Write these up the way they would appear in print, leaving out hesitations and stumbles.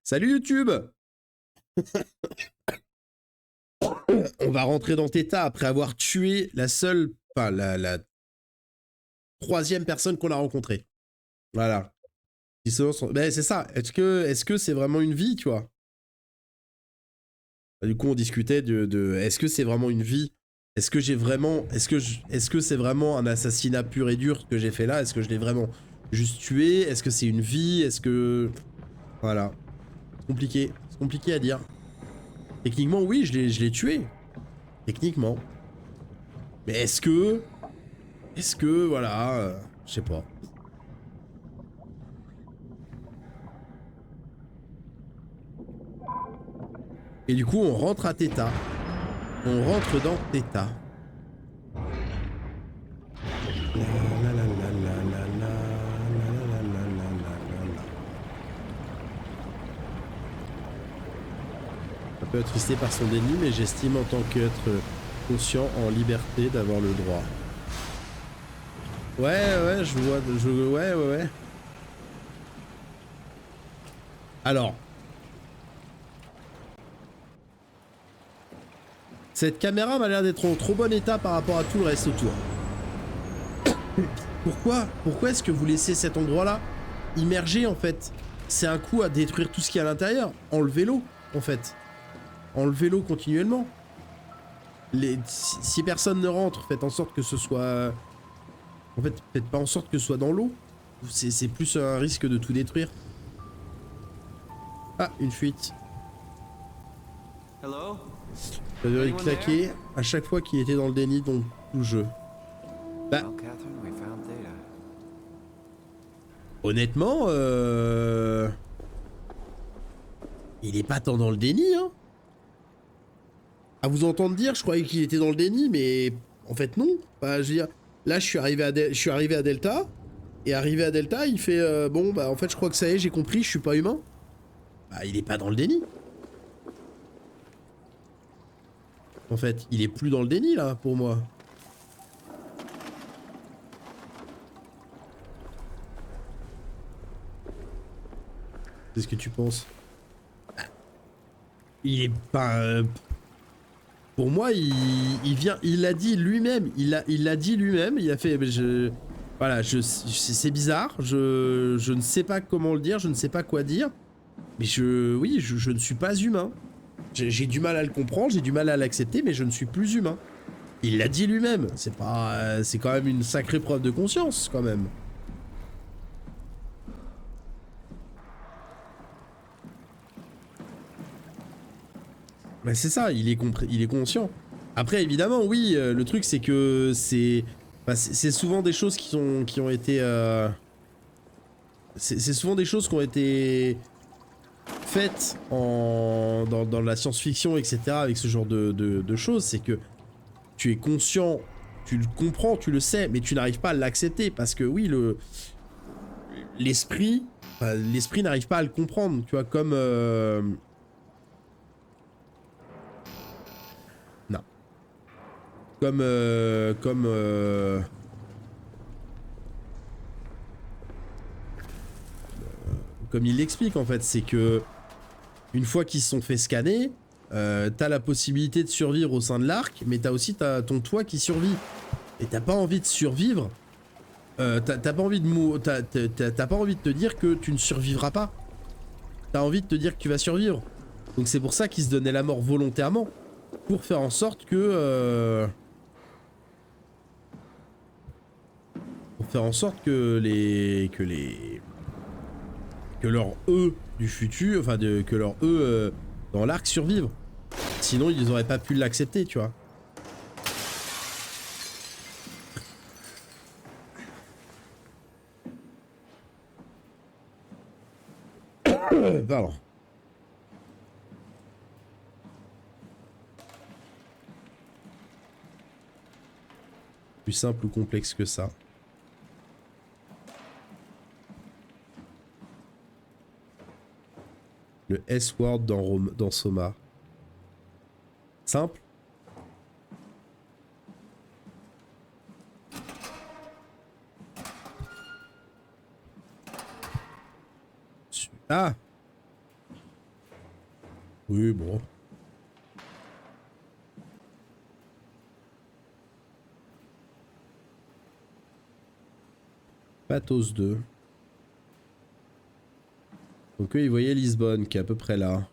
Salut YouTube. On va rentrer dans Theta après avoir tué la seule, enfin la troisième personne qu'on a rencontrée. Voilà. Ben, c'est ça. Est-ce que c'est vraiment une vie, tu vois? Du coup, on discutait de est-ce que c'est vraiment une vie? Est-ce que j'ai vraiment, est-ce que c'est vraiment un assassinat pur et dur que j'ai fait là? Est-ce que je l'ai vraiment juste tué? Est-ce que c'est une vie? Est-ce que, voilà, c'est compliqué à dire. Techniquement, oui, je l'ai tué. Techniquement. Mais est-ce que, voilà, je sais pas. Et du coup, on rentre à Theta. On rentre dans Theta. Un peu attristé par son déni, mais j'estime en tant qu'être conscient en liberté d'avoir le droit. Ouais, je vois, ouais. Alors, cette caméra m'a l'air d'être en trop bon état par rapport à tout le reste autour. Pourquoi est-ce que vous laissez cet endroit-là immergé, en fait? C'est un coup à détruire tout ce qui est à l'intérieur. Enlevez-l'eau, en fait. Enlevez-l'eau continuellement. Si personne ne rentre, faites en sorte que ce soit... En fait, faites pas en sorte que ce soit dans l'eau. C'est plus un risque de tout détruire. Ah, une fuite. Hello? Ça devrait claquer à chaque fois qu'il était dans le déni dans tout le jeu. Bah, honnêtement, il est pas tant dans le déni, hein. À vous entendre dire, je croyais qu'il était dans le déni, mais en fait non. Bah, je veux dire, là, je suis arrivé à Delta, et arrivé à Delta, il fait bon, bah en fait, je crois que ça y est, j'ai compris, je suis pas humain. Bah, il est pas dans le déni. En fait, il est plus dans le déni là, pour moi. Qu'est-ce que tu penses? Il est pas. Pour moi, il vient, il l'a dit lui-même. Il l'a dit lui-même. Il a fait. Voilà, c'est bizarre. Je ne sais pas comment le dire. Je ne sais pas quoi dire. Mais oui, je ne suis pas humain. J'ai du mal à le comprendre. J'ai du mal à l'accepter, mais je ne suis plus humain. Il l'a dit lui-même. C'est pas, c'est quand même une sacrée preuve de conscience, quand même. Mais c'est ça, il est conscient. Après, évidemment, oui, le truc c'est que c'est souvent des choses qui ont été, c'est souvent des choses qui ont été faites dans la science-fiction, etc. Avec ce genre de choses, c'est que tu es conscient, tu le comprends, tu le sais, mais tu n'arrives pas à l'accepter parce que oui, l'esprit n'arrive pas à le comprendre, tu vois, comme non. Comme il l'explique en fait, c'est que une fois qu'ils se sont fait scanner, t'as la possibilité de survivre au sein de l'arc, mais t'as aussi ton toi qui survit. Et t'as pas envie de survivre. T'as pas envie de t'as pas envie de te dire que tu ne survivras pas. T'as envie de te dire que tu vas survivre. Donc c'est pour ça qu'ils se donnaient la mort volontairement, pour faire en sorte que que leur eux du futur, enfin que leur eux dans l'arc survivent. Sinon ils auraient pas pu l'accepter, tu vois. Pardon. Plus simple ou complexe que ça. Le S-word dans Soma. Simple. Ah. Oui, bon. Pathos 2. Donc eux, ils voyaient Lisbonne, qui est à peu près là.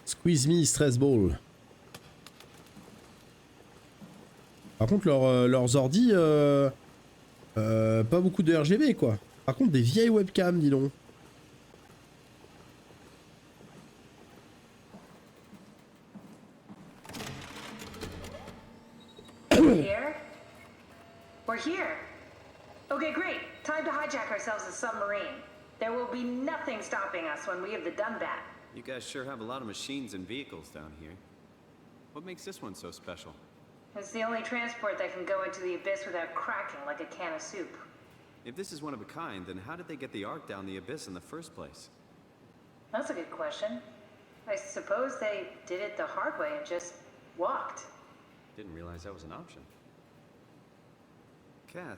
Squeeze me, stress ball. Par contre, leurs ordi, pas beaucoup de RGB, quoi. Par contre, des vieilles webcams, dis donc. Here? We're here. Okay, great. Time to hijack ourselves a submarine. There will be nothing stopping us when we have the Dunbat. You guys sure have a lot of machines and vehicles down here. What makes this one so special? It's the only transport that can go into the abyss without cracking like a can of soup. If this is one of a kind, then how did they get the Ark down the abyss in the first place? That's a good question. I suppose they did it the hard way and just walked. Didn't realize that was an option. Kath,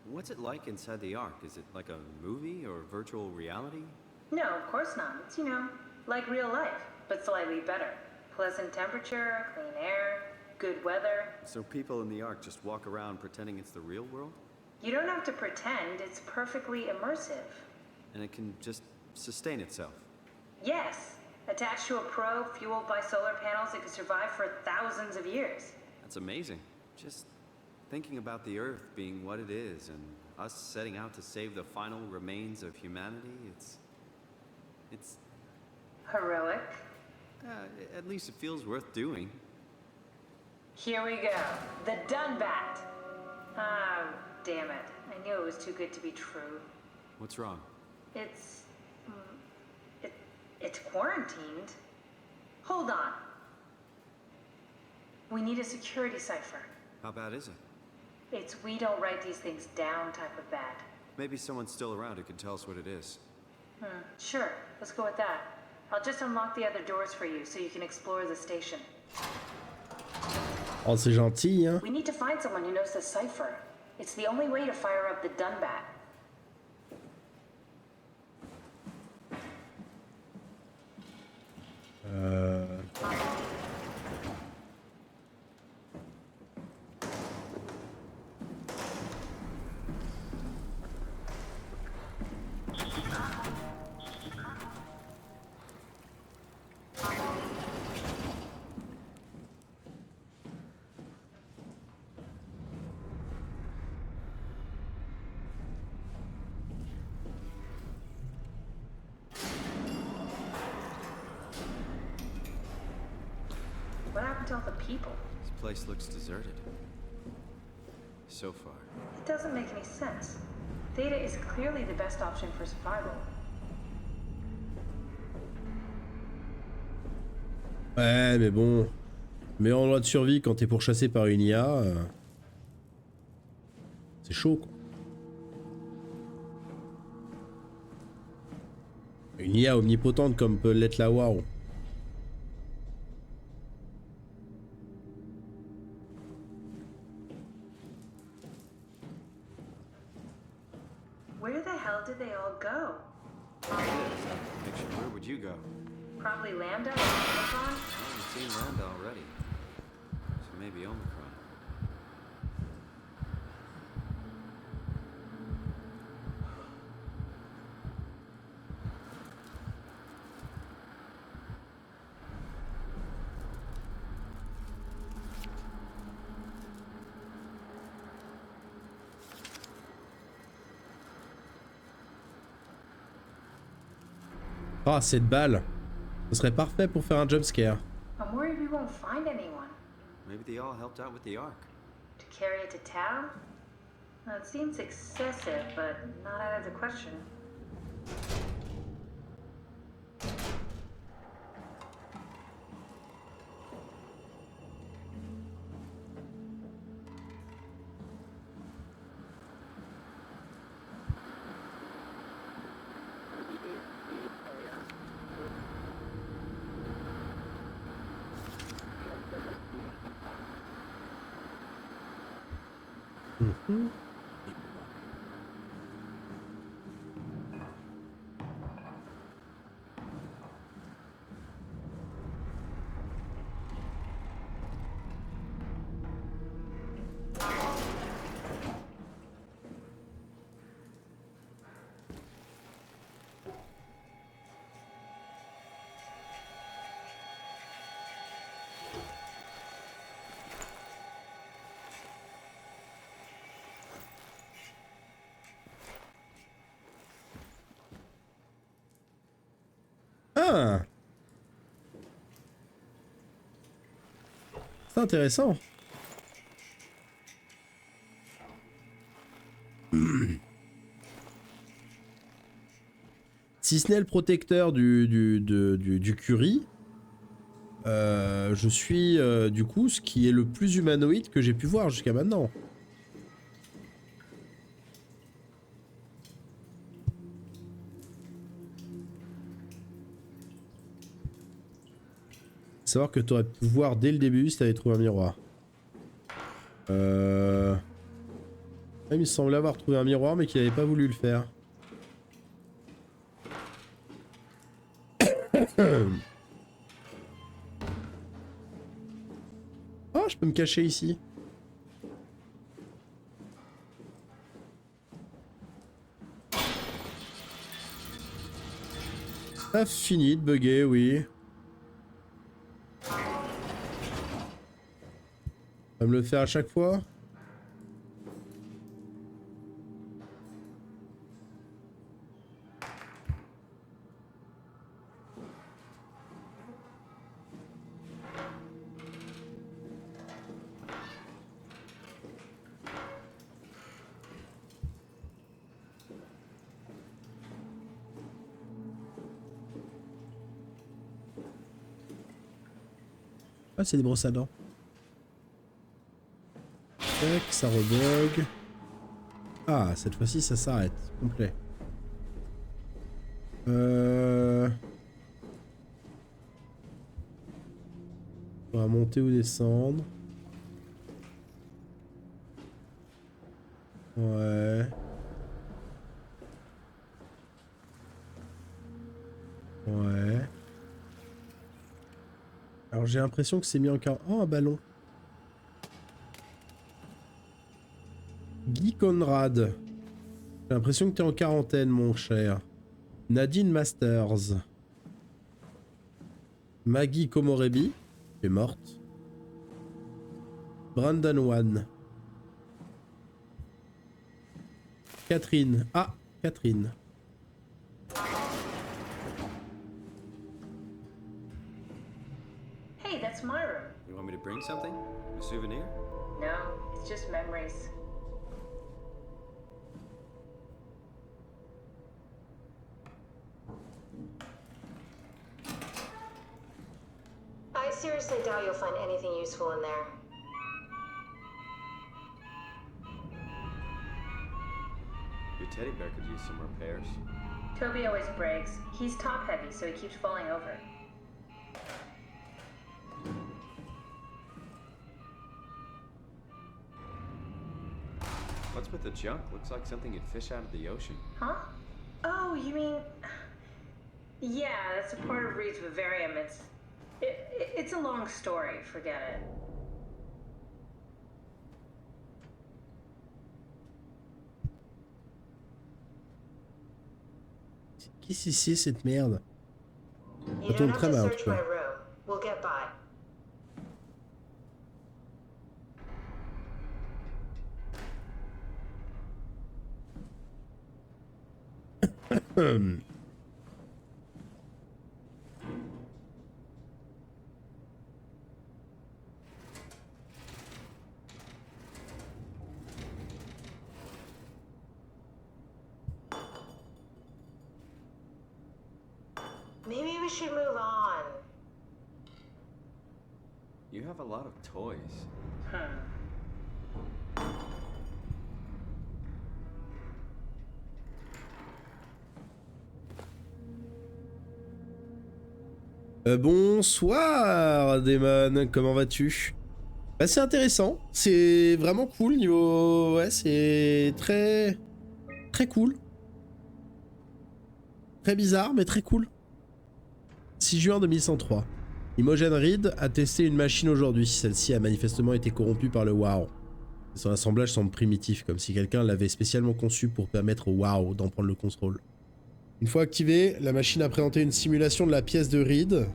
what's it like inside the Ark? Is it like a movie or virtual reality? No, of course not. It's, like real life, but slightly better. Pleasant temperature, clean air, good weather. So people in the Ark just walk around pretending it's the real world? You don't have to pretend, it's perfectly immersive. And it can just sustain itself? Yes. Attached to a probe fueled by solar panels, it could survive for thousands of years. That's amazing. Just thinking about the Earth being what it is and us setting out to save the final remains of humanity, it's Heroic. at least it feels worth doing. Here we go. The Dunbat. Ah, damn it. I knew it was too good to be true. What's wrong? It's... It's quarantined. Hold on. We need a security cipher. How bad is it? It's we don't write these things down type of bad. Maybe someone's still around who can tell us what it is. Sure, let's go with that. I'll just unlock the other doors for you so you can explore the station. Oh, c'est gentil, hein. We need to find someone who knows the cipher. It's the only way to fire up the Dunbat. What happened to all the people? This place looks deserted. So far. It doesn't make any sense. Theta is clearly the best option for survival. Ouais, mais bon. Mais en loi de survie, quand t'es pourchassé par une IA, c'est chaud, quoi. Une IA omnipotente comme peut l'être la WoW. Where the hell did they all go? Picture, where would you go? Probably Lambda or Omicron? We've seen Lambda already. So maybe Omicron. Ah, cette balle. Ce serait parfait pour faire un jumpscare. I'm worried we won't find anyone. Maybe they all helped out with the Ark. To carry it to town? That seems excessive, but not out of the question. Mhm. Ah, c'est intéressant. Si ce n'est le protecteur du curry, je suis du coup ce qui est le plus humanoïde que j'ai pu voir jusqu'à maintenant. Savoir que tu aurais pu voir dès le début si tu avais trouvé un miroir. Il me semblait avoir trouvé un miroir mais qu'il n'avait pas voulu le faire. Oh, je peux me cacher ici. Ça fini de bugger, oui. Va me le faire à chaque fois. Ah, c'est des brosses à dents. Tac, ça rebug. Ah, cette fois-ci, ça s'arrête. Complet. On va monter ou descendre. Ouais. Ouais. Alors j'ai l'impression que c'est mis en quarantaine. Oh, un ballon. Guy Conrad. J'ai l'impression que t'es en quarantaine, mon cher. Nadine Masters. Maggie Komorebi. Est morte. Brandon Wan. Catherine. Ah, Catherine. Hey, that's my room. You want me to bring something? A souvenir? No, it's just memories. I seriously doubt you'll find anything useful in there. Your teddy bear could use some repairs. Toby always breaks. He's top heavy, so he keeps falling over. What's with the junk? Looks like something you'd fish out of the ocean. Huh? Oh, you mean... Yeah, that's a part of Reed's vivarium. It's a long story. Forget it. Qu'est-ce que c'est cette merde? You Attends, don't have très to mal, search quoi. my room. We'll get by. Maybe we should move on. You have a lot of toys. Bonsoir, Damon. Comment vas-tu? Bah, c'est intéressant, c'est vraiment cool niveau... Ouais, c'est très... Très cool. Très bizarre, mais très cool. 6 juin 2103. Imogen Reed a testé une machine aujourd'hui. Celle-ci a manifestement été corrompue par le WoW. Son assemblage semble primitif, comme si quelqu'un l'avait spécialement conçu pour permettre au WoW d'en prendre le contrôle. Une fois activée, la machine a présenté une simulation de la pièce de Reed.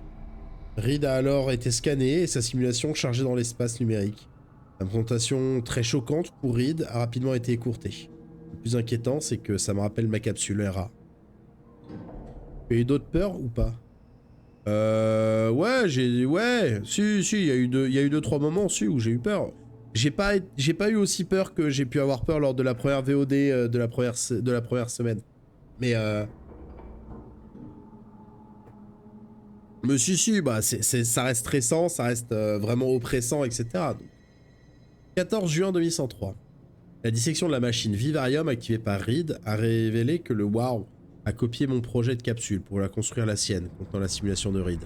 Reed a alors été scanné et sa simulation chargée dans l'espace numérique. La présentation très choquante pour Reed a rapidement été écourtée. Le plus inquiétant, c'est que ça me rappelle ma capsule RA. Il y a eu d'autres peurs ou pas? Ouais, si, il y a eu 2-3 moments aussi où j'ai eu peur. J'ai pas eu aussi peur que j'ai pu avoir peur lors de la première VOD de la première semaine. Mais si, bah ça reste stressant, ça reste vraiment oppressant, etc. Donc, 14 juin 2103. La dissection de la machine Vivarium activée par Reed a révélé que le WoW a copié mon projet de capsule pour la construire la sienne, contenant la simulation de Reed.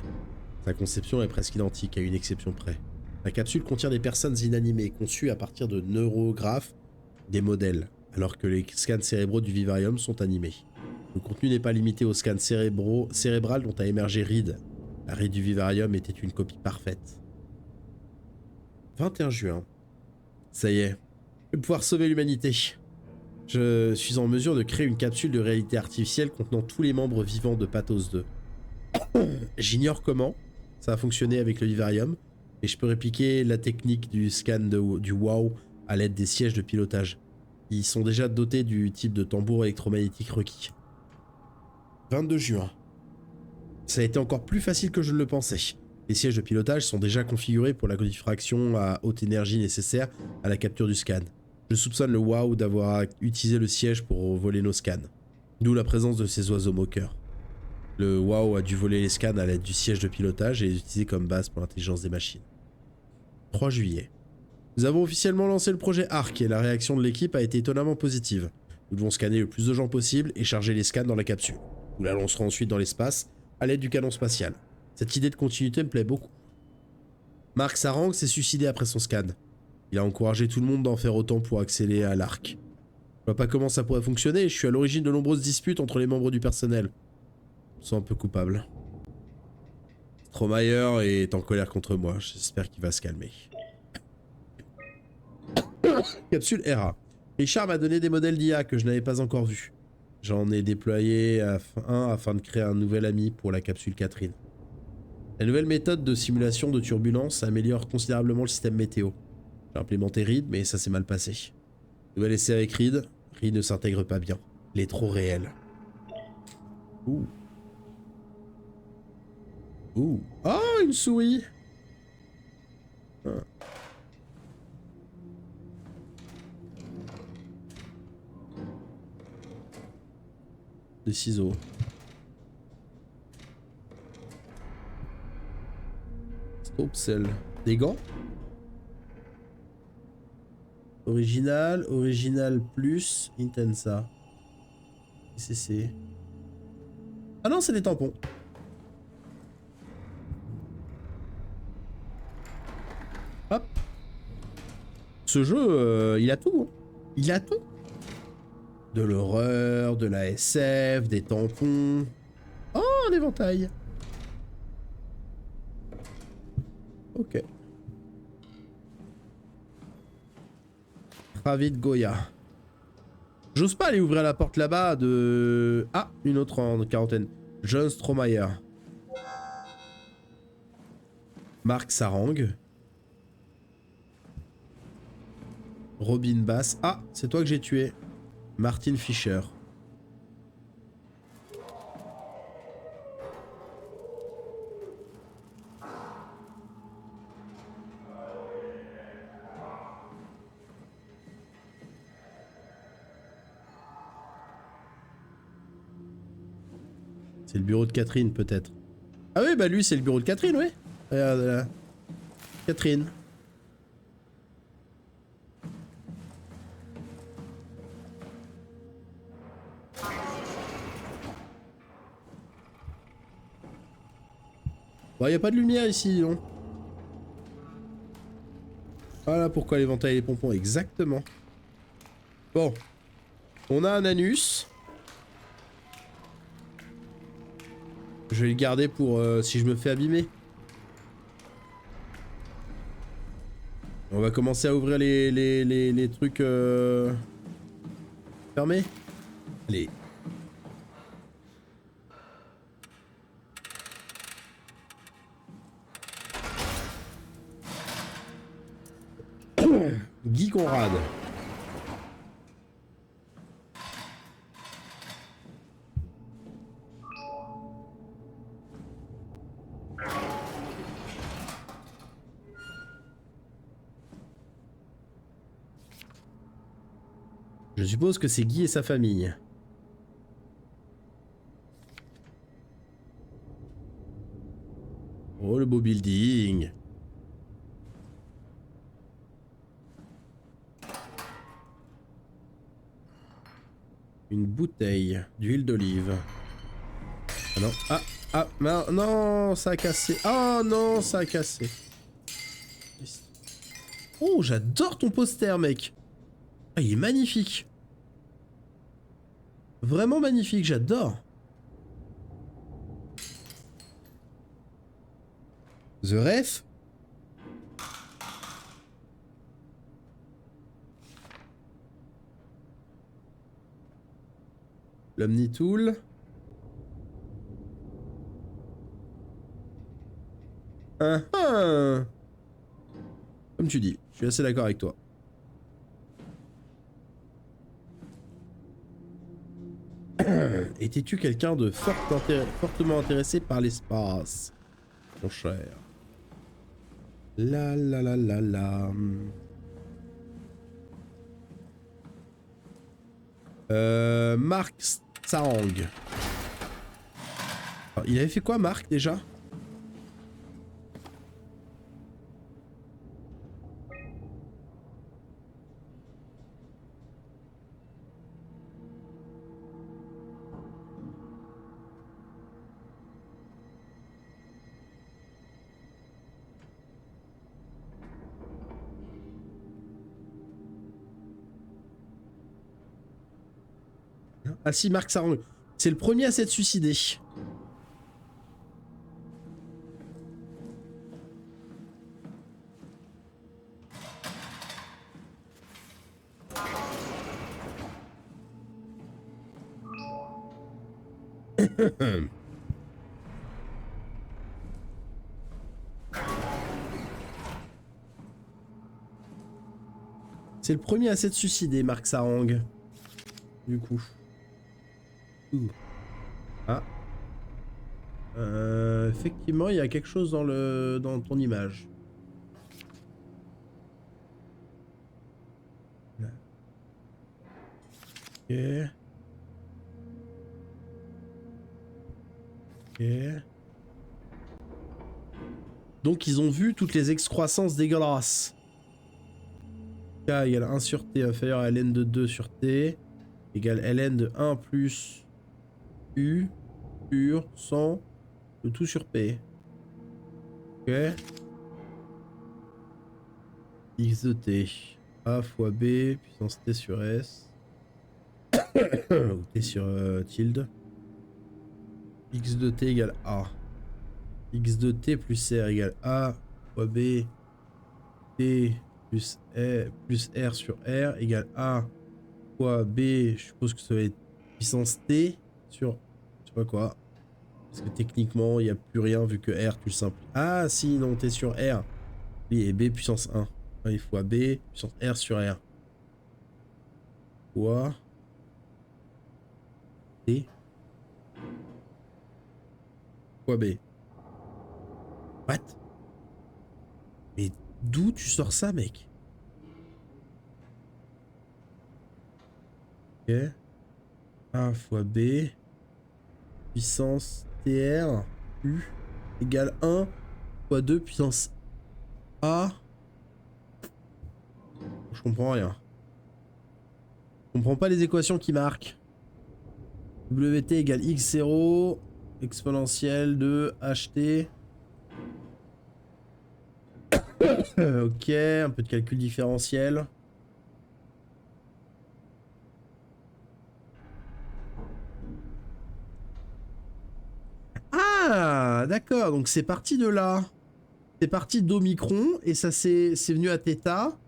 Sa conception est presque identique, à une exception près. La capsule contient des personnes inanimées, conçues à partir de neurographes, des modèles, alors que les scans cérébraux du Vivarium sont animés. Le contenu n'est pas limité aux scans cérébral dont a émergé Reed. La Reed du Vivarium était une copie parfaite. 21 juin. Ça y est, je vais pouvoir sauver l'humanité. Je suis en mesure de créer une capsule de réalité artificielle contenant tous les membres vivants de Pathos 2. J'ignore comment ça a fonctionné avec le Vivarium, et je peux répliquer la technique du scan du WoW à l'aide des sièges de pilotage. Ils sont déjà dotés du type de tambour électromagnétique requis. 22 juin. Ça a été encore plus facile que je ne le pensais. Les sièges de pilotage sont déjà configurés pour la diffraction à haute énergie nécessaire à la capture du scan. Je soupçonne le WoW d'avoir utilisé le siège pour voler nos scans. D'où la présence de ces oiseaux moqueurs. Le WoW a dû voler les scans à l'aide du siège de pilotage et les utiliser comme base pour l'intelligence des machines. 3 juillet. Nous avons officiellement lancé le projet ARC et la réaction de l'équipe a été étonnamment positive. Nous devons scanner le plus de gens possible et charger les scans dans la capsule. Nous la lancerons ensuite dans l'espace à l'aide du canon spatial. Cette idée de continuité me plaît beaucoup. Mark Sarang s'est suicidé après son scan. Il a encouragé tout le monde d'en faire autant pour accéder à l'ARC. Je vois pas comment ça pourrait fonctionner et je suis à l'origine de nombreuses disputes entre les membres du personnel. Je me sens un peu coupable. Stromayer est en colère contre moi, j'espère qu'il va se calmer. Capsule RA. Richard m'a donné des modèles d'IA que je n'avais pas encore vus. J'en ai déployé un afin de créer un nouvel ami pour la capsule Catherine. La nouvelle méthode de simulation de turbulence améliore considérablement le système météo. J'ai implémenté Reed, mais ça s'est mal passé. Nouvel essai avec Reed. Reed ne s'intègre pas bien. Il est trop réel. Ouh. Ouh. Oh, une souris. Ah. Des ciseaux. Stopsel. Des gants. Original, original plus, intensa. CC. Ah non, c'est des tampons. Hop. Ce jeu, il a tout. Hein. Il a tout. De l'horreur, de la SF, des tampons. Oh, un éventail. Ok. Ravid Goya. J'ose pas aller ouvrir la porte là-bas de... Ah, une autre en quarantaine. John Stromayer. Mark Sarang. Robin Bass. Ah, c'est toi que j'ai tué. Martin Fisher. C'est le bureau de Catherine, peut-être. Ah oui, bah lui, c'est le bureau de Catherine, oui. Regarde là. Catherine. Bon, y a pas de lumière ici, non. Voilà pourquoi l'éventail et les pompons, exactement. Bon. On a un anus. Je vais le garder pour si je me fais abîmer. On va commencer à ouvrir les trucs fermés. Allez. Guy Conrad. Je suppose que c'est Guy et sa famille. Oh, le beau building. Une bouteille d'huile d'olive. Ah non, non, ça a cassé. Oh non, ça a cassé. Oh, j'adore ton poster, mec. Ah, il est magnifique. Vraiment magnifique, j'adore. The Ref. L'Omnitool. Comme tu dis, je suis assez d'accord avec toi. Étais-tu quelqu'un de fortement intéressé par l'espace, mon cher? La la la la la. Mark Tsang. Alors, il avait fait quoi, Marc, déjà? Ah si, Marc Sarang. C'est le premier à s'être suicidé. C'est le premier à s'être suicidé, Marc Sarang. Du coup. Ah. Effectivement, il y a quelque chose dans ton image. Ok. Ok. Donc ils ont vu toutes les excroissances dégueulasses. K égale 1 sur T inférieur à ln de 2 sur T égale ln de 1 plus U sur 100 de tout sur P. Ok. X de T. A fois B puissance T sur S. Ou T sur tilde. X de T égale A. X de T plus R égale A fois B T plus R sur R égale A fois B, je suppose que ça va être puissance T sur je sais pas quoi. Parce que techniquement il n'y a plus rien vu que R tu le simplifies. Ah si non, T sur R. Oui, et B puissance 1. Il fois B puissance R sur R. Fois T fois B. What? Mais d'où tu sors ça, mec? Ok. A fois B puissance TR U égale 1 fois 2 puissance A. Je comprends rien. Je comprends pas les équations qui marquent. WT égale X0 exponentielle de HT. Ok, un peu de calcul différentiel. Ah, d'accord, donc c'est parti de là. C'est parti d'Omicron et ça c'est venu à Theta.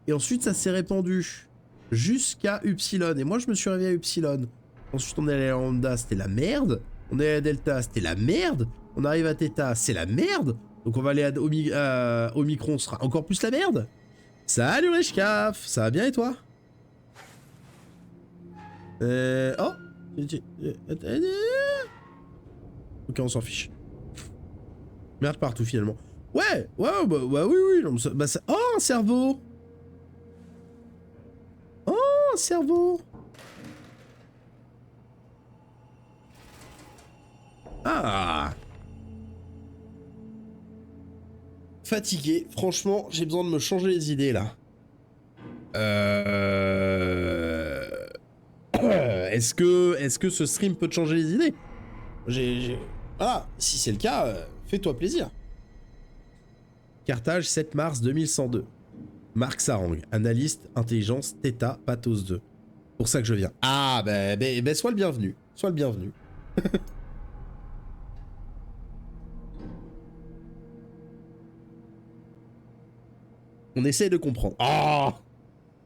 Et ensuite ça s'est répandu jusqu'à Upsilon. Et moi je me suis réveillé à Upsilon. Ensuite on est allé à Lambda, c'était la merde. On est allé à Delta, c'était la merde. On arrive à Theta, c'est la merde. Donc on va aller à Omicron, ce sera encore plus la merde. Salut Reshkaf, ça va bien et toi? Oh. Ok, on s'en fiche. Merde partout finalement. Ouais, bah oui, oui. Non, bah, oh, un cerveau. Oh, un cerveau. Ah. Fatigué. Franchement, j'ai besoin de me changer les idées là. Est-ce que ce stream peut te changer les idées? Ah, si c'est le cas, fais-toi plaisir. Carthage, 7 mars 2102. Marc Sarang, analyste, intelligence, Theta, Pathos 2. Pour ça que je viens. Ah, ben, sois le bienvenu. Sois le bienvenu. On essaye de comprendre. Ah,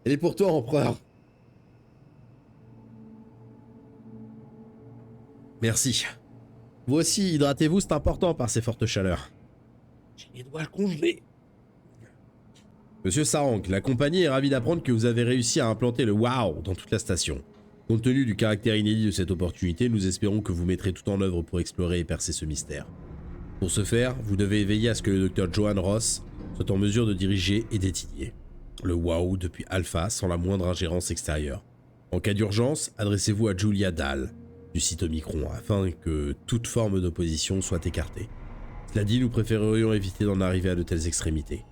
elle est pour toi, empereur. Merci. Vous aussi, hydratez-vous, c'est important par ces fortes chaleurs. J'ai les doigts congelés. Monsieur Sarang, la compagnie est ravie d'apprendre que vous avez réussi à implanter le WOW dans toute la station. Compte tenu du caractère inédit de cette opportunité, nous espérons que vous mettrez tout en œuvre pour explorer et percer ce mystère. Pour ce faire, vous devez veiller à ce que le Dr Johan Ross soit en mesure de diriger et d'étudier le WOW depuis Alpha sans la moindre ingérence extérieure. En cas d'urgence, adressez-vous à Julia Dahl du site Omicron afin que toute forme d'opposition soit écartée. Cela dit, nous préférerions éviter d'en arriver à de telles extrémités.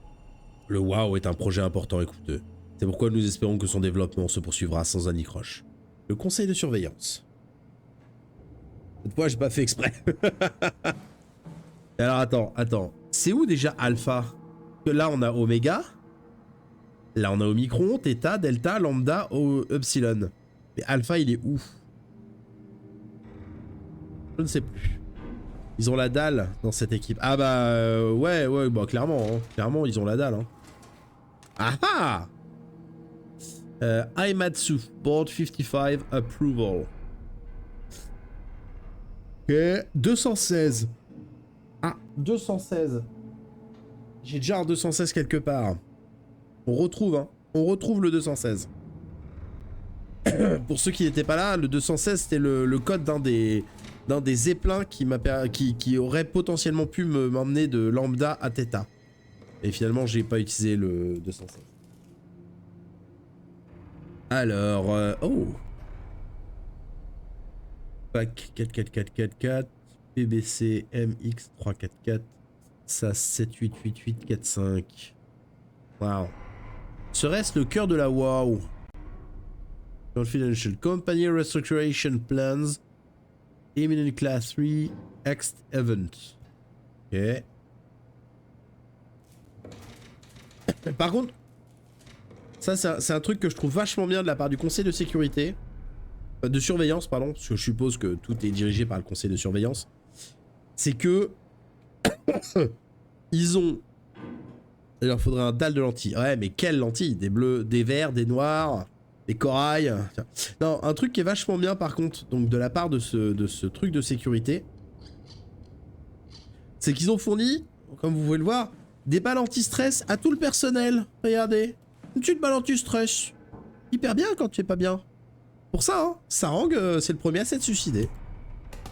Le WOW est un projet important et coûteux. C'est pourquoi nous espérons que son développement se poursuivra sans anicroche. Le conseil de surveillance. Cette fois, j'ai pas fait exprès. Alors attends. C'est où déjà Alpha? Que là, on a Oméga. Là, on a Omicron, Theta, Delta, Lambda, Upsilon. Mais Alpha, il est où? Je ne sais plus. Ils ont la dalle dans cette équipe. Ah bah ouais, bah clairement, hein. Clairement ils ont la dalle. Hein. Ah ah Aimatsu, Board 55 Approval. Ok, 216. Ah, 216. J'ai déjà un 216 quelque part. On retrouve, hein. On retrouve le 216. Pour ceux qui n'étaient pas là, le 216 c'était le code d'un des zeppelins qui aurait potentiellement pu m'emmener de Lambda à Theta. Et finalement, j'ai pas utilisé le 216. Alors, oh. PAC 44444, PBC MX 344, SAS 788845. Waouh. Serait-ce le cœur de la WOW? Confidential Company Restructuration Plans. Imminent Class 3 Next Event. Ok. Par contre, ça c'est un truc que je trouve vachement bien de la part du conseil de sécurité. De surveillance, pardon, parce que je suppose que tout est dirigé par le conseil de surveillance. C'est que ils ont... Il leur faudrait un dalle de lentilles. Ouais, mais quelles lentilles? Des bleus, des verts, des noirs, des corails. Non, un truc qui est vachement bien par contre, donc de la part de ce truc de sécurité, c'est qu'ils ont fourni, comme vous pouvez le voir, des balles anti-stress à tout le personnel. Regardez, une petite balle anti-stress. Hyper bien quand tu es pas bien. Pour ça, hein, Sarang, c'est le premier à s'être suicidé.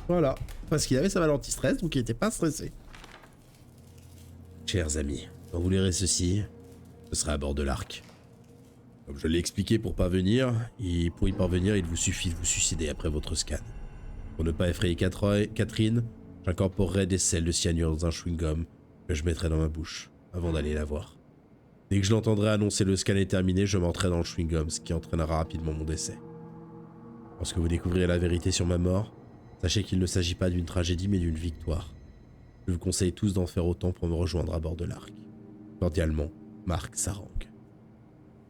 Voilà, parce qu'il avait sa balle anti-stress, donc il était pas stressé. Chers amis, quand vous lirez ceci, ce sera à bord de l'arc. Comme je l'ai expliqué pour y parvenir, il vous suffit de vous suicider après votre scan. Pour ne pas effrayer Catherine, j'incorporerai des sels de cyanure dans un chewing-gum que je mettrai dans ma bouche avant d'aller la voir. Dès que je l'entendrai annoncer le scan est terminé, je m'entrerai dans le chewing-gum, ce qui entraînera rapidement mon décès. Lorsque vous découvrirez la vérité sur ma mort, sachez qu'il ne s'agit pas d'une tragédie mais d'une victoire. Je vous conseille tous d'en faire autant pour me rejoindre à bord de l'arc. Cordialement, Marc Sarang.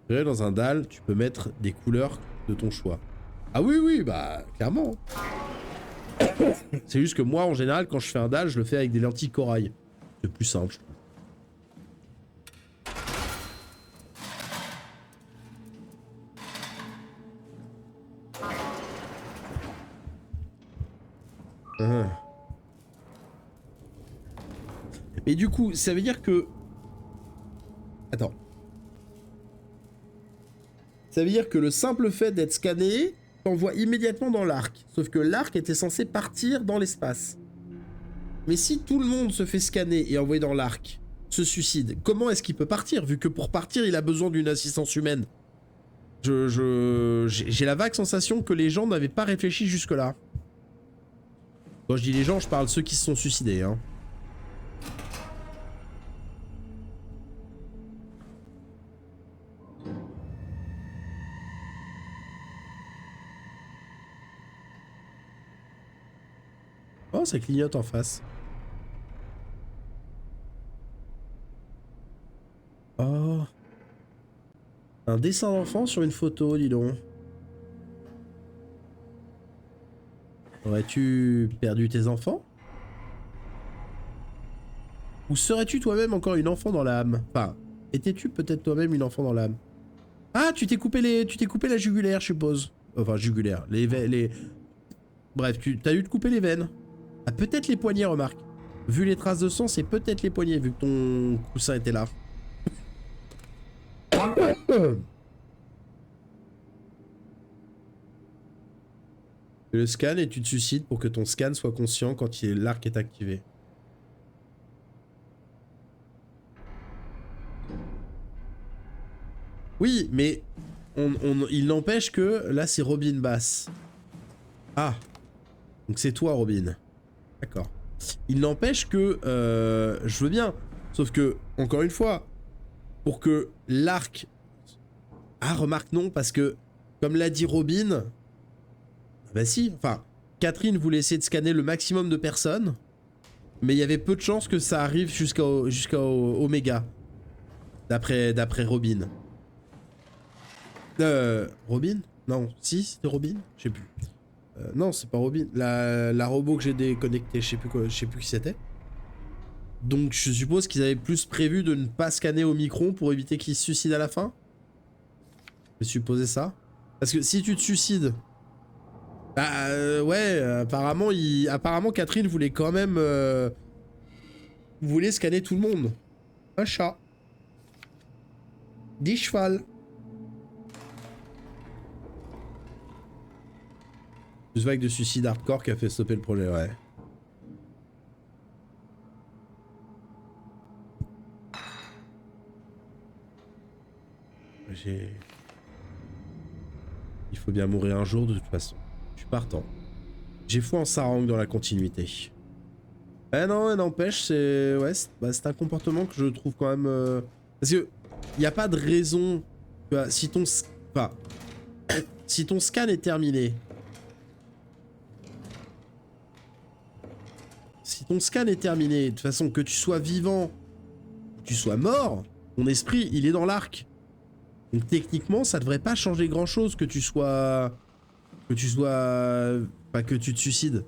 Dans un dalle, tu peux mettre des couleurs de ton choix. Ah oui, oui, bah, clairement. C'est juste que moi, en général, quand je fais un dalle, je le fais avec des lentilles corail. C'est plus simple, je trouve. Et du coup, ça veut dire que... Attends. Ça veut dire que le simple fait d'être scanné t'envoie immédiatement dans l'arc. Sauf que l'arc était censé partir dans l'espace. Mais si tout le monde se fait scanner et envoyer dans l'arc, se suicide, comment est-ce qu'il peut partir? Vu que pour partir, il a besoin d'une assistance humaine. J'ai la vague sensation que les gens n'avaient pas réfléchi jusque-là. Quand je dis les gens, je parle de ceux qui se sont suicidés, hein. Oh, ça clignote en face. Oh. Un dessin d'enfant sur une photo, dis donc. Aurais-tu perdu tes enfants? Ou serais-tu toi-même encore une enfant dans l'âme? Enfin, étais-tu peut-être toi-même une enfant dans l'âme? Ah, tu t'es coupé la jugulaire, je suppose. Enfin, jugulaire. Bref, t'as dû te couper les veines. Ah, peut-être les poignets, remarque. Vu les traces de sang, c'est peut-être les poignets, vu que ton coussin était là. Tu le scannes et tu te suicides pour que ton scan soit conscient quand l'arc est activé. Oui, mais il n'empêche que là c'est Robin Bass. Ah, donc c'est toi Robin. D'accord. Il n'empêche que je veux bien, sauf que encore une fois, pour que l'arc... Ah, remarque non, parce que comme l'a dit Robin, bah si, enfin, Catherine voulait essayer de scanner le maximum de personnes, mais il y avait peu de chances que ça arrive jusqu'à Omega, d'après Robin. Robin? Non, si, c'était Robin? Je sais plus. Non, c'est pas Robin. La robot que j'ai déconnectée, je sais plus qui c'était. Donc je suppose qu'ils avaient plus prévu de ne pas scanner au micron pour éviter qu'il se suicide à la fin. Je vais supposer ça. Parce que si tu te suicides... Bah ouais, apparemment Catherine voulait quand même... voulait scanner tout le monde. Un chat. 10 cheval. Plus vague de suicide hardcore qui a fait stopper le projet, ouais. Il faut bien mourir un jour de toute façon. Je suis partant. J'ai foi en Sarang dans la continuité. Eh non, n'empêche, c'est... Ouais, c'est un comportement que je trouve quand même... Parce que... Il n'y a pas de raison... Si ton... Enfin... si ton scan est terminé... Si ton scan est terminé, de toute façon, que tu sois vivant, que tu sois mort, ton esprit, il est dans l'arc. Donc techniquement, ça devrait pas changer grand-chose que tu sois... Enfin, que tu te suicides.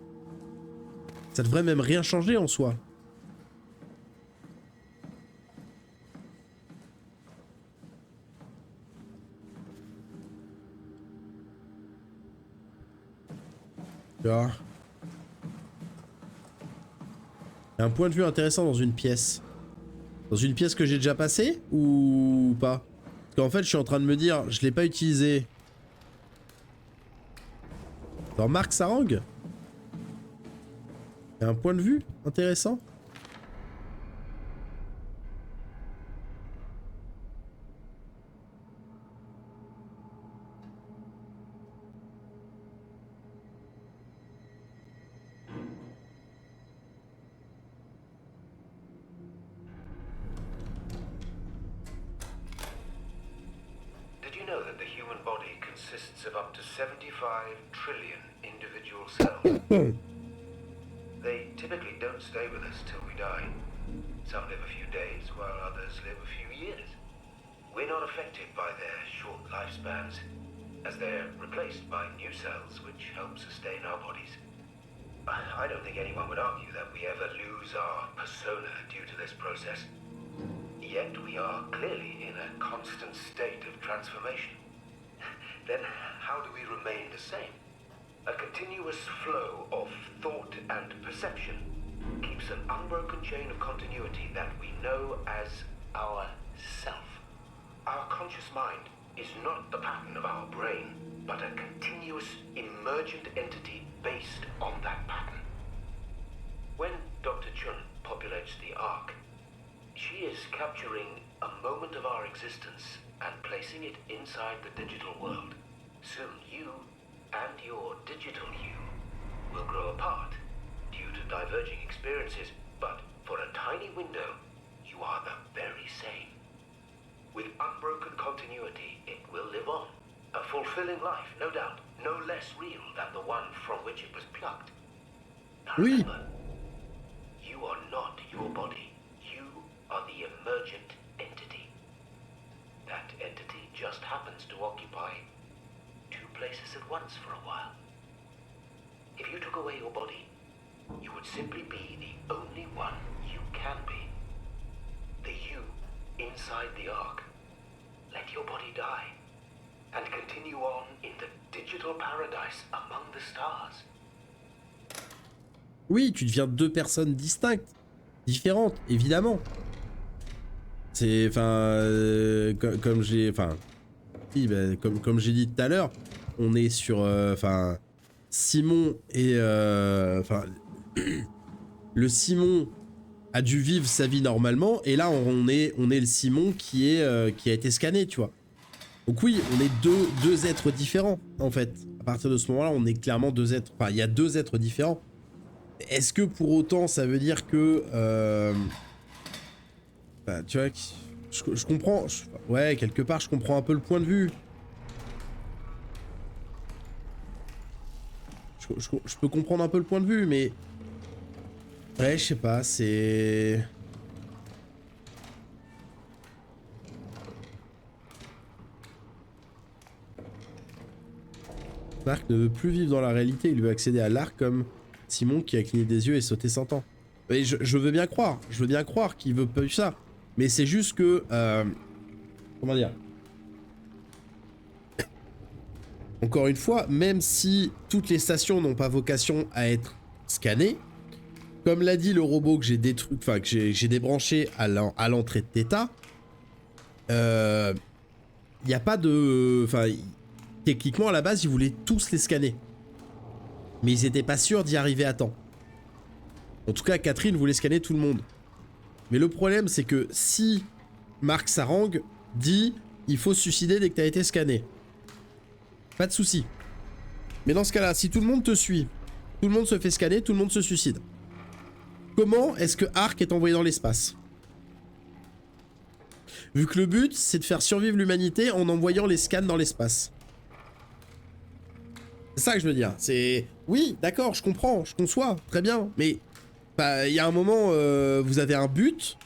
Ça devrait même rien changer en soi. Tu vois ? Un point de vue intéressant dans une pièce. Dans une pièce que j'ai déjà passée ou pas? Parce qu'en fait, je suis en train de me dire, je l'ai pas utilisé. Dans Marc Sarang? Il y a un point de vue intéressant. Did you know that the human body consists of up to 75 trillion individual cells? They typically don't stay with us till we die. Some live a few days, while others live a few years. We're not affected by their short lifespans, as they're replaced by new cells which help sustain our bodies. I don't think anyone would argue that we ever lose our persona due to this process. Yet we are clearly in a constant state of transformation. Then how do we remain the same? A continuous flow of thought and perception keeps an unbroken chain of continuity that we know as our self. Our conscious mind is not the pattern of our brain, but a continuous emergent entity based on that pattern. When Dr. Chun populates the Ark, she is capturing a moment of our existence and placing it inside the digital world. Soon you and your digital you will grow apart due to diverging experiences, but for a tiny window, you are the very same. With unbroken continuity, it will live on. A fulfilling life, no doubt, no less real than the one from which it was plucked. Now Oui. remember, you are not your body. You are the emergent entity. That entity just happens to occupy two places at once for a while. If you took away your body, you would simply be the only one you can be. The you inside the Ark. Let your body die and continue on in the digital paradise among the stars. Oui, tu deviens deux personnes distinctes, différentes, évidemment. C'est, enfin, comme j'ai, enfin, oui, bah, comme j'ai dit tout à l'heure, on est sur, enfin, Simon et, enfin, le Simon a dû vivre sa vie normalement, et là on est le Simon qui a été scanné, tu vois. Donc oui, on est deux êtres différents, en fait. À partir de ce moment-là, on est clairement deux êtres. Enfin, il y a deux êtres différents. Est-ce que pour autant, ça veut dire que, bah, tu vois, je comprends. Ouais, quelque part, je comprends un peu le point de vue. Je peux comprendre un peu le point de vue, mais ouais, je sais pas, c'est... Marc ne veut plus vivre dans la réalité, il veut accéder à l'Ark comme Simon qui a cligné des yeux et sauté 100 ans. Et je veux bien croire qu'il veut pas ça. Mais c'est juste que... comment dire? Encore une fois, même si toutes les stations n'ont pas vocation à être scannées, comme l'a dit le robot que j'ai détruit, enfin que j'ai débranché à l'entrée de Theta, il n'y a pas de... Enfin, techniquement à la base ils voulaient tous les scanner. Mais ils n'étaient pas sûrs d'y arriver à temps. En tout cas, Catherine voulait scanner tout le monde. Mais le problème c'est que si Marc Sarang dit il faut se suicider dès que tu as été scanné, pas de souci. Mais dans ce cas-là, si tout le monde te suit, tout le monde se fait scanner, tout le monde se suicide. Comment est-ce que Ark est envoyé dans l'espace? Vu que le but, c'est de faire survivre l'humanité en envoyant les scans dans l'espace. C'est ça que je veux dire. C'est... Oui, d'accord, je comprends, je conçois, très bien. Mais bah, y a un moment, vous avez un but,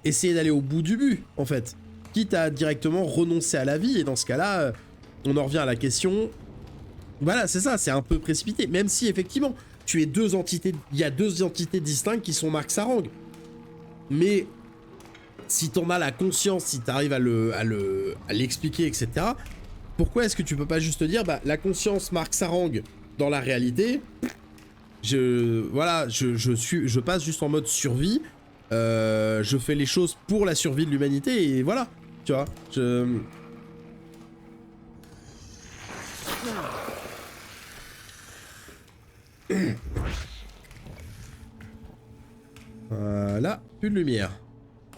essayez d'aller au bout du but, en fait. Quitte à directement renoncer à la vie, et dans ce cas-là, on en revient à la question... Voilà, c'est ça, c'est un peu précipité. Même si, effectivement, tu es deux entités... Il y a deux entités distinctes qui sont Marc Sarang. Mais... si t'en as la conscience, si t'arrives à l'expliquer, etc., pourquoi est-ce que tu peux pas juste te dire, bah, la conscience Marc Sarang dans la réalité, je passe juste en mode survie, je fais les choses pour la survie de l'humanité, et voilà, tu vois, Voilà, plus de lumière.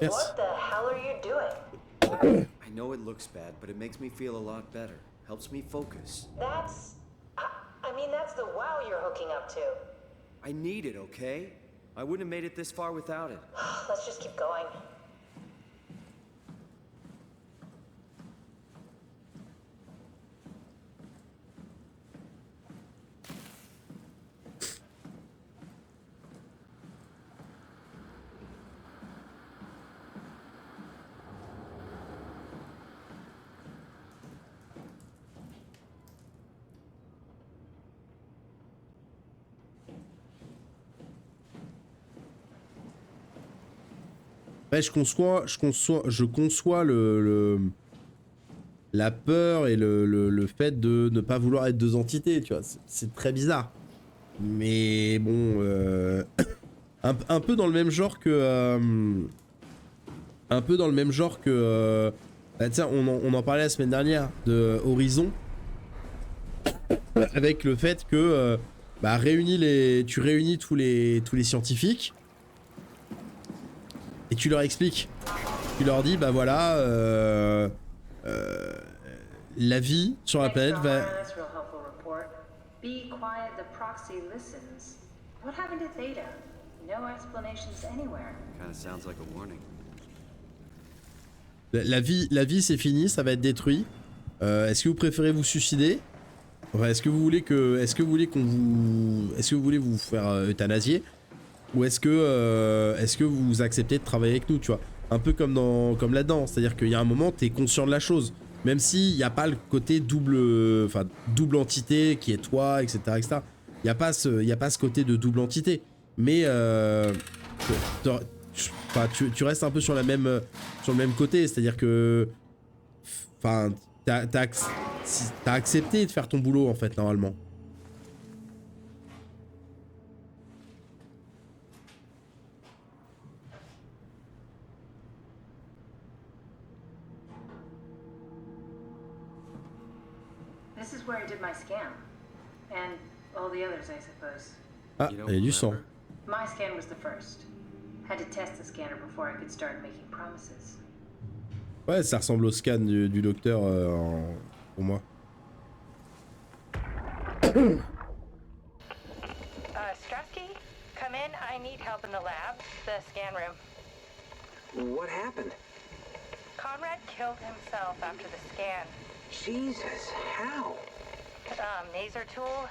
Merci. What the hell are you doing? I know it looks bad, but it makes me feel a lot better. Helps me focus. I mean, that's the wow you're hooking up to. I need it, okay? I wouldn't have made it this far without it. Let's just keep going. Ouais, je conçois la peur et le fait de ne pas vouloir être deux entités, tu vois. C'est très bizarre. Mais bon, un peu dans le même genre que... un peu dans le même genre que... bah tiens, on en parlait la semaine dernière de Horizon. Avec le fait que bah, tu réunis tous les scientifiques et tu leur expliques. Tu leur dis, bah voilà, la vie sur la planète va... That's real helpful report. Be quiet, the proxy listens. What happened to Theta? No explanations anywhere. Kinda sounds like a warning. La vie c'est fini, ça va être détruit. Est-ce que vous préférez vous suicider? Enfin, est-ce que vous voulez vous faire euthanasier? Ou est-ce que vous acceptez de travailler avec nous, tu vois? Un peu comme là-dedans, c'est-à-dire qu'il y a un moment, t'es conscient de la chose. Même s'il n'y a pas le côté double entité qui est toi, etc. etc. Il n'y a pas ce côté de double entité. Mais tu restes un peu sur le même côté, c'est-à-dire que... Enfin, t'as accepté de faire ton boulot, en fait, normalement. This is where I did my scan. And all the others, I suppose. Ah, You don't il y a du sang. remember? My scan was the first. Had to test the scanner before I could start making promises. Ouais, ça ressemble au scan du docteur pour moi. Strasky, come in. I need help in the lab, the scan room. What happened? Conrad killed himself after the scan. Jesus, how? Maser tool.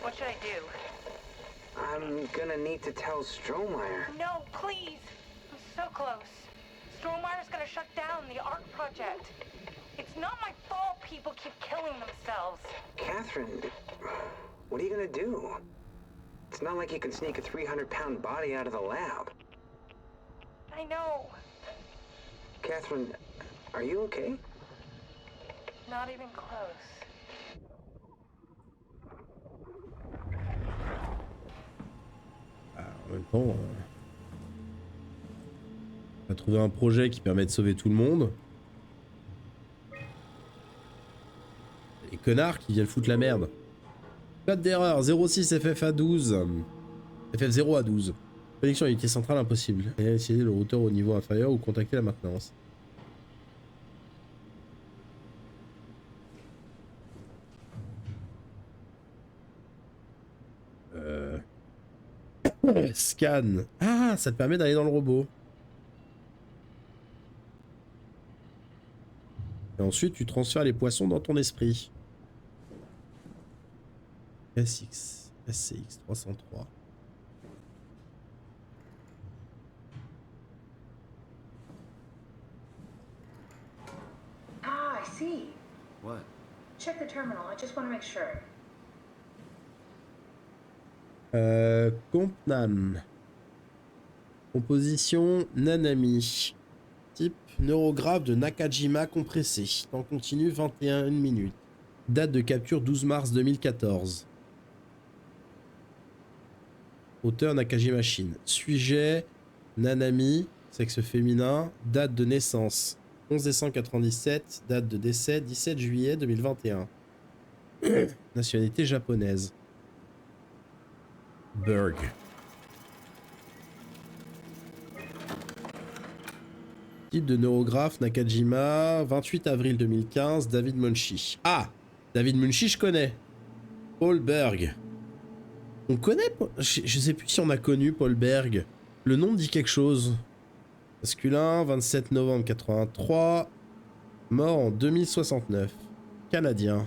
What should I do? I'm gonna need to tell Strohmeyer. No, please. I'm so close. Strohmeyer's gonna shut down the ARC project. It's not my fault people keep killing themselves. Catherine, what are you gonna do? It's not like you can sneak a 300-pound body out of the lab. I know. Catherine, are you okay? Not even close. En même temps, on a trouvé un projet qui permet de sauver tout le monde. Les connards qui viennent foutre la merde. Code d'erreur 06 FFA 12. FF0 à 12. Connexion à unité centrale impossible. Et initialiser le routeur au niveau inférieur ou contacter la maintenance. Scan. Ah, ça te permet d'aller dans le robot. Et ensuite, tu transfères les poissons dans ton esprit. SCX 303. Ah, I see. What? Check the terminal. I just want to make sure. Compnan. Composition Nanami. Type neurographe de Nakajima compressé. Temps continu 21 minutes. Date de capture 12 mars 2014. Auteur Nakajima Shin. Sujet Nanami. Sexe féminin. Date de naissance 11 décembre 97. Date de décès 17 juillet 2021. Nationalité japonaise. Berg. Type de neurographe Nakajima, 28 avril 2015, David Munshi. Ah, David Munshi, je connais. Paul Berg. On connaît... Je sais plus si on a connu Paul Berg. Le nom me dit quelque chose. Masculin, 27 novembre 83. Mort en 2069. Canadien.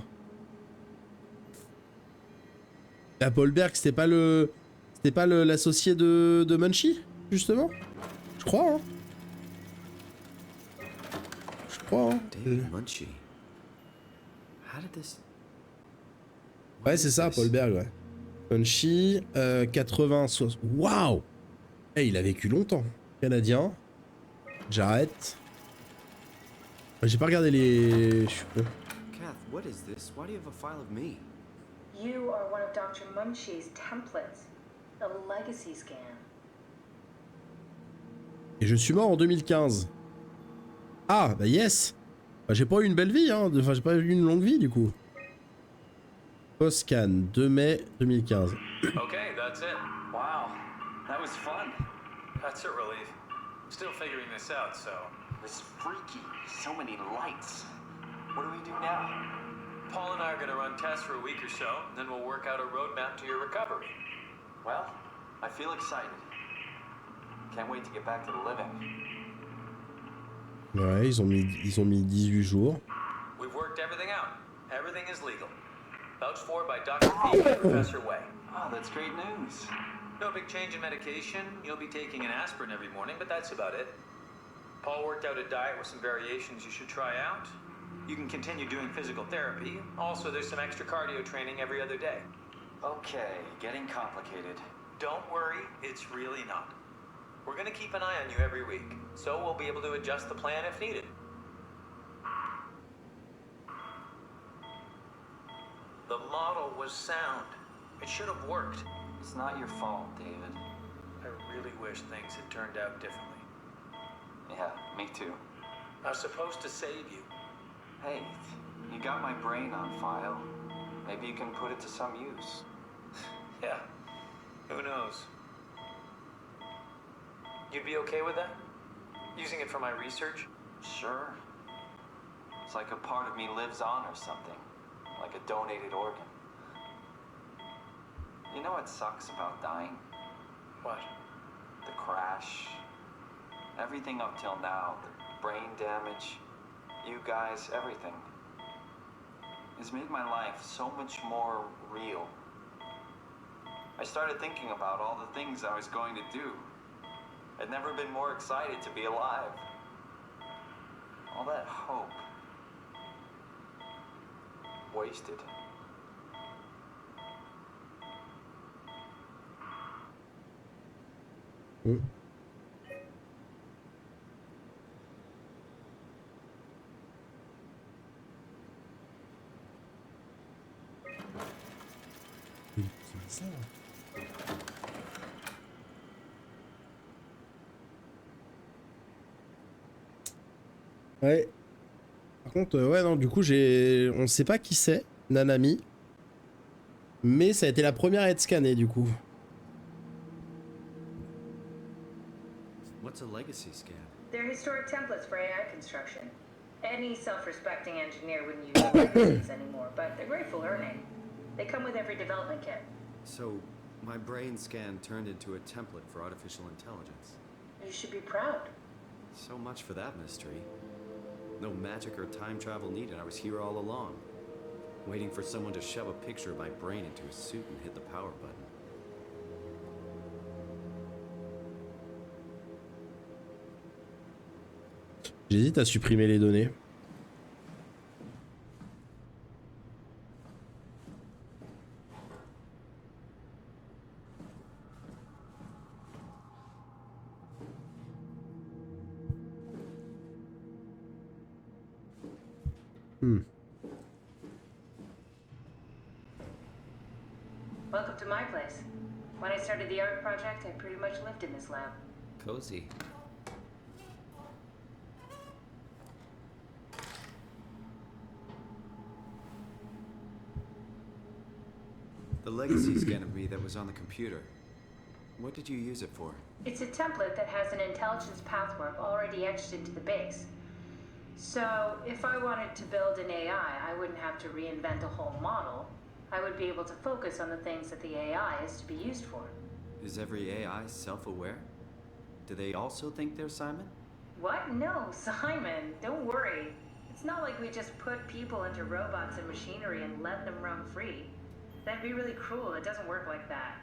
Ah, Paul Berg, c'était pas le... C'était pas l'associé de Munshi, justement? Je crois, hein. Je crois, hein. David Munshi. How did this... Ouais, c'est ça, Paul Berg, ouais. Munshi, 80... Waouh! Eh, il a vécu longtemps. Canadien. J'arrête. J'ai pas regardé les... Je suis con. Kath, what is this? Why do you have a file of me? You are one of Dr. Munchie's templates. A legacy scan. Et je suis mort en 2015. Ah, bah yes. Bah, j'ai pas eu une belle vie, hein. Enfin, j'ai pas eu une longue vie, du coup. Post-scan, 2 mai 2015. Okay, that's it. Wow, that was fun. That's a relief. Still figuring this out, so. This freaky. So many lights. What do we do now? Paul and I are gonna run tests for a week or so, then we'll work out a roadmap to your recovery. Well, I feel excited. Can't wait to get back to the living. Ouais, ils ont mis 18 jours. We've worked everything out. Everything is legal. Vouched for by Dr. P and Professor Way. Oh, that's great news. No big change in medication. You'll be taking an aspirin every morning, but that's about it. Paul worked out a diet with some variations you should try out. You can continue doing physical therapy. Also, there's some extra cardio training every other day. Okay, getting complicated. Don't worry, it's really not. We're gonna keep an eye on you every week, so we'll be able to adjust the plan if needed. The model was sound. It should have worked. It's not your fault, David. I really wish things had turned out differently. Yeah, me too. I was supposed to save you. Hey, you got my brain on file. Maybe you can put it to some use. Yeah, who knows? You'd be okay with that? Using it for my research? Sure. It's like a part of me lives on or something. Like a donated organ. You know what sucks about dying? What? The crash. Everything up till now, the brain damage, you guys, everything, has made my life so much more real. I started thinking about all the things I was going to do. I'd never been more excited to be alive. All that hope. Wasted. Ouais. Par contre, ouais, non, du coup, on sait pas qui c'est, Nanami. Mais ça a été la première à être scannée, du coup. What's a legacy scan? They're historic templates for AI construction. Any self-respecting engineer wouldn't use legacies anymore, but they're great for learning. They come with every development kit. So, my brain scan turned into a template for artificial intelligence. You should be proud. So much for that mystery. No magic or time travel needed. I was here all along, waiting for someone to shove a picture of my brain into a suit and hit the power button. J'hésite à supprimer les données. Welcome to my place. When I started the art project, I pretty much lived in this lab. Cozy. The legacy scan of me that was on the computer. What did you use it for? It's a template that has an intelligence pathwork already etched into the base. So, if I wanted to build an AI, I wouldn't have to reinvent a whole model. I would be able to focus on the things that the AI is to be used for. Is every AI self-aware? Do they also think they're Simon? What? No, Simon, don't worry. It's not like we just put people into robots and machinery and let them roam free. That'd be really cruel. It doesn't work like that.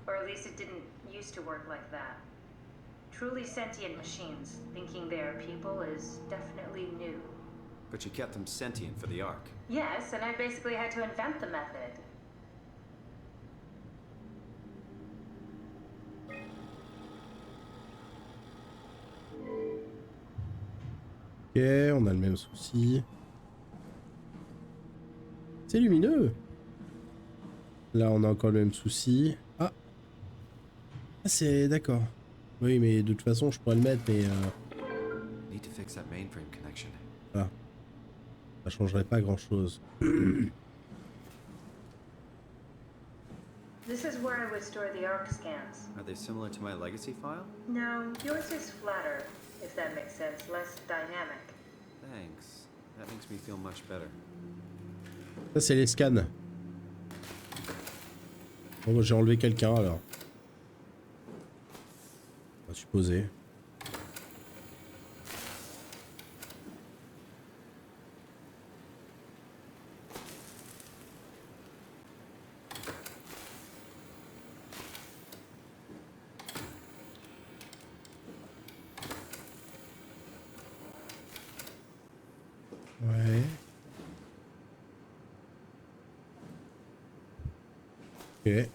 Or at least it didn't used to work like that. Truly sentient machines, thinking they are people is definitely new. But you kept them sentient for the Ark. Yes, and I basically had to invent the method. Ok, on a le même souci. C'est lumineux. Là, on a encore le même souci. Ah, c'est d'accord. Oui, mais de toute façon, je pourrais le mettre, mais Need to fix that mainframe connection. voilà, ça changerait pas grand-chose. This is where I would store the ARC scans. Are they similar to my legacy file? No, yours is flatter, if that makes sense, less dynamic. Thanks. That makes me feel much better. Ça, c'est les scans. Bon, bah, j'ai enlevé quelqu'un alors. On va supposer. Ouais. Ok.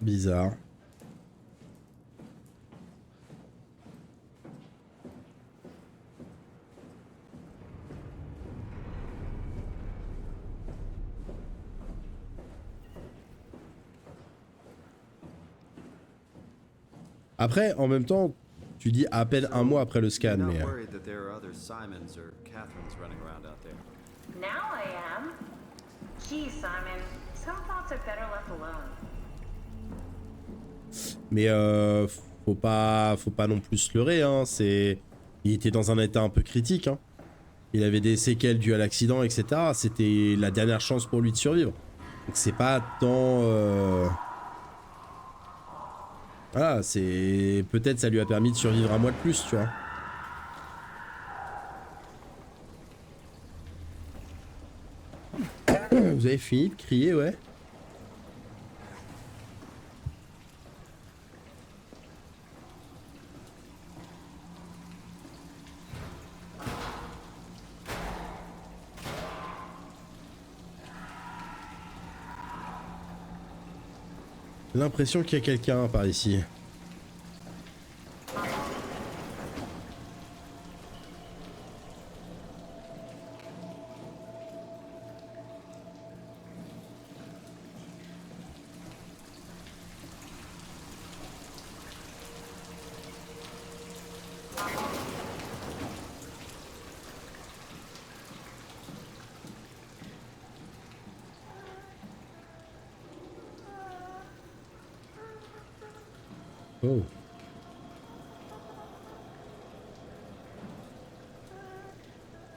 Bizarre. Après, en même temps, tu dis à peine un mois après le scan, You're mais... not worried that there are other Simons or Catherines running around out there. Now I am. Gee, Simon, some thoughts are better left alone. Mais faut pas non plus se leurrer, hein. Il était dans un état un peu critique, hein. Il avait des séquelles dues à l'accident, etc. C'était la dernière chance pour lui de survivre. Donc c'est pas tant... Voilà, c'est... Peut-être ça lui a permis de survivre un mois de plus, tu vois. Vous avez fini de crier, ouais. J'ai l'impression qu'il y a quelqu'un par ici. Oh.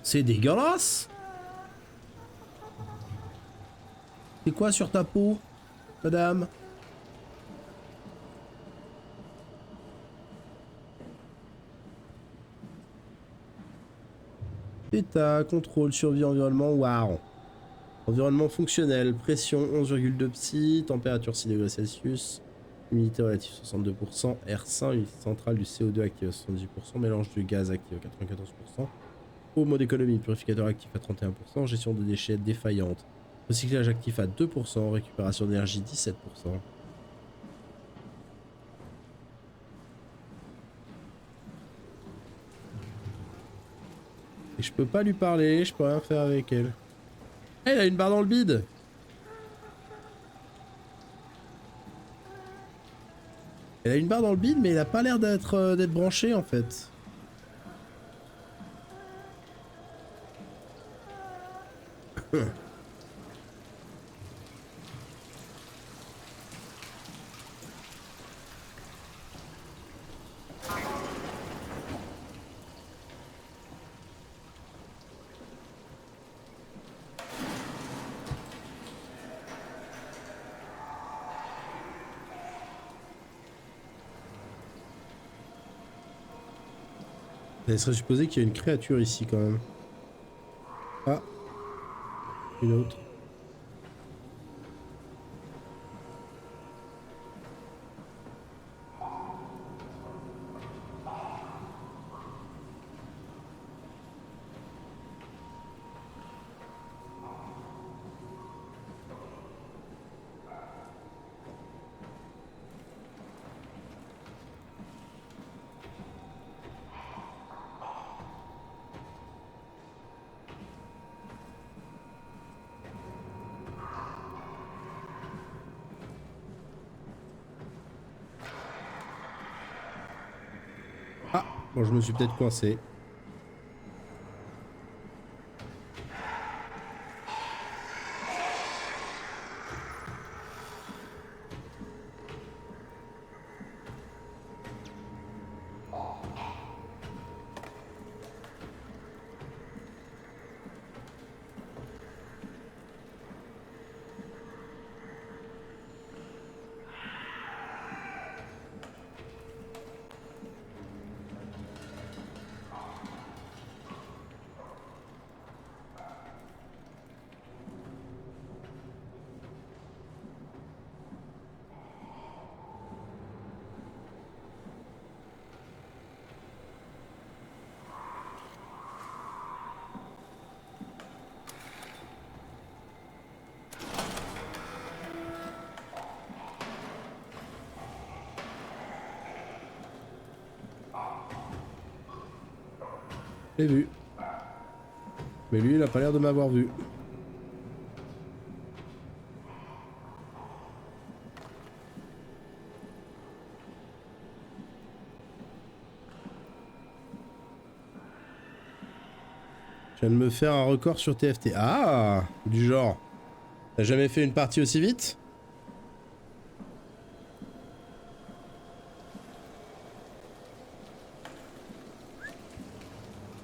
C'est dégueulasse. C'est quoi sur ta peau, madame? État, contrôle, survie, environnement, waouh. Environnement fonctionnel, pression 11,2 psi, température 6 degrés Celsius, humidité relative 62%, air sain, unité centrale du CO2 active à 78%, mélange de gaz actif à 94%, au mode économie, purificateur actif à 31%, gestion de déchets défaillante, recyclage actif à 2%, récupération d'énergie 17%. Et je peux pas lui parler, je peux rien faire avec elle. Elle a une barre dans le bide. Elle a une barre dans le bide, mais elle a pas l'air d'être branchée en fait. Il serait supposé qu'il y a une créature ici quand même. Ah. Une autre. Bon, je me suis peut-être coincé. J'ai vu. Mais lui, il a pas l'air de m'avoir vu. Je viens de me faire un record sur TFT. Ah, du genre. T'as jamais fait une partie aussi vite?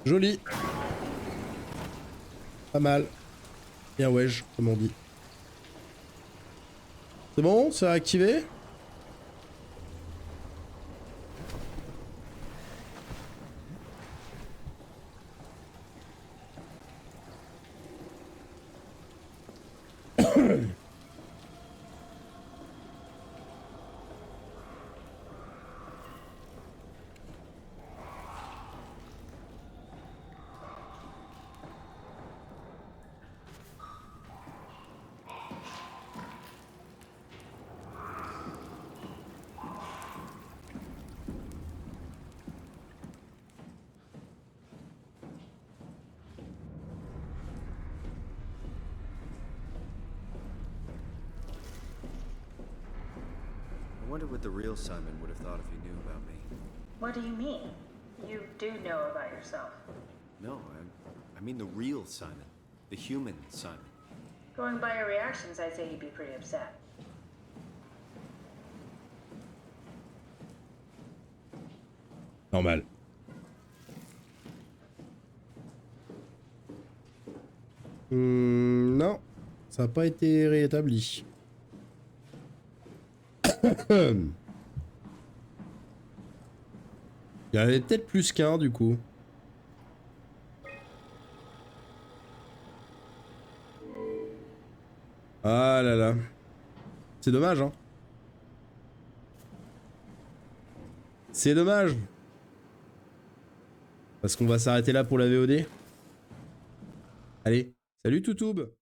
Joli. Pas mal. Bien wesh, comme on dit. C'est bon, c'est activé? I wonder what the real Simon would have thought if he knew about me. What do you mean? You do know about yourself. No, I mean the real Simon. The human Simon. Going by your reactions, I'd say he'd be pretty upset. Normal. Non, ça n'a pas été rétabli. Il y en avait peut-être plus qu'un du coup. Ah là là. C'est dommage, hein. C'est dommage. Parce qu'on va s'arrêter là pour la VOD. Allez, salut Toutoub.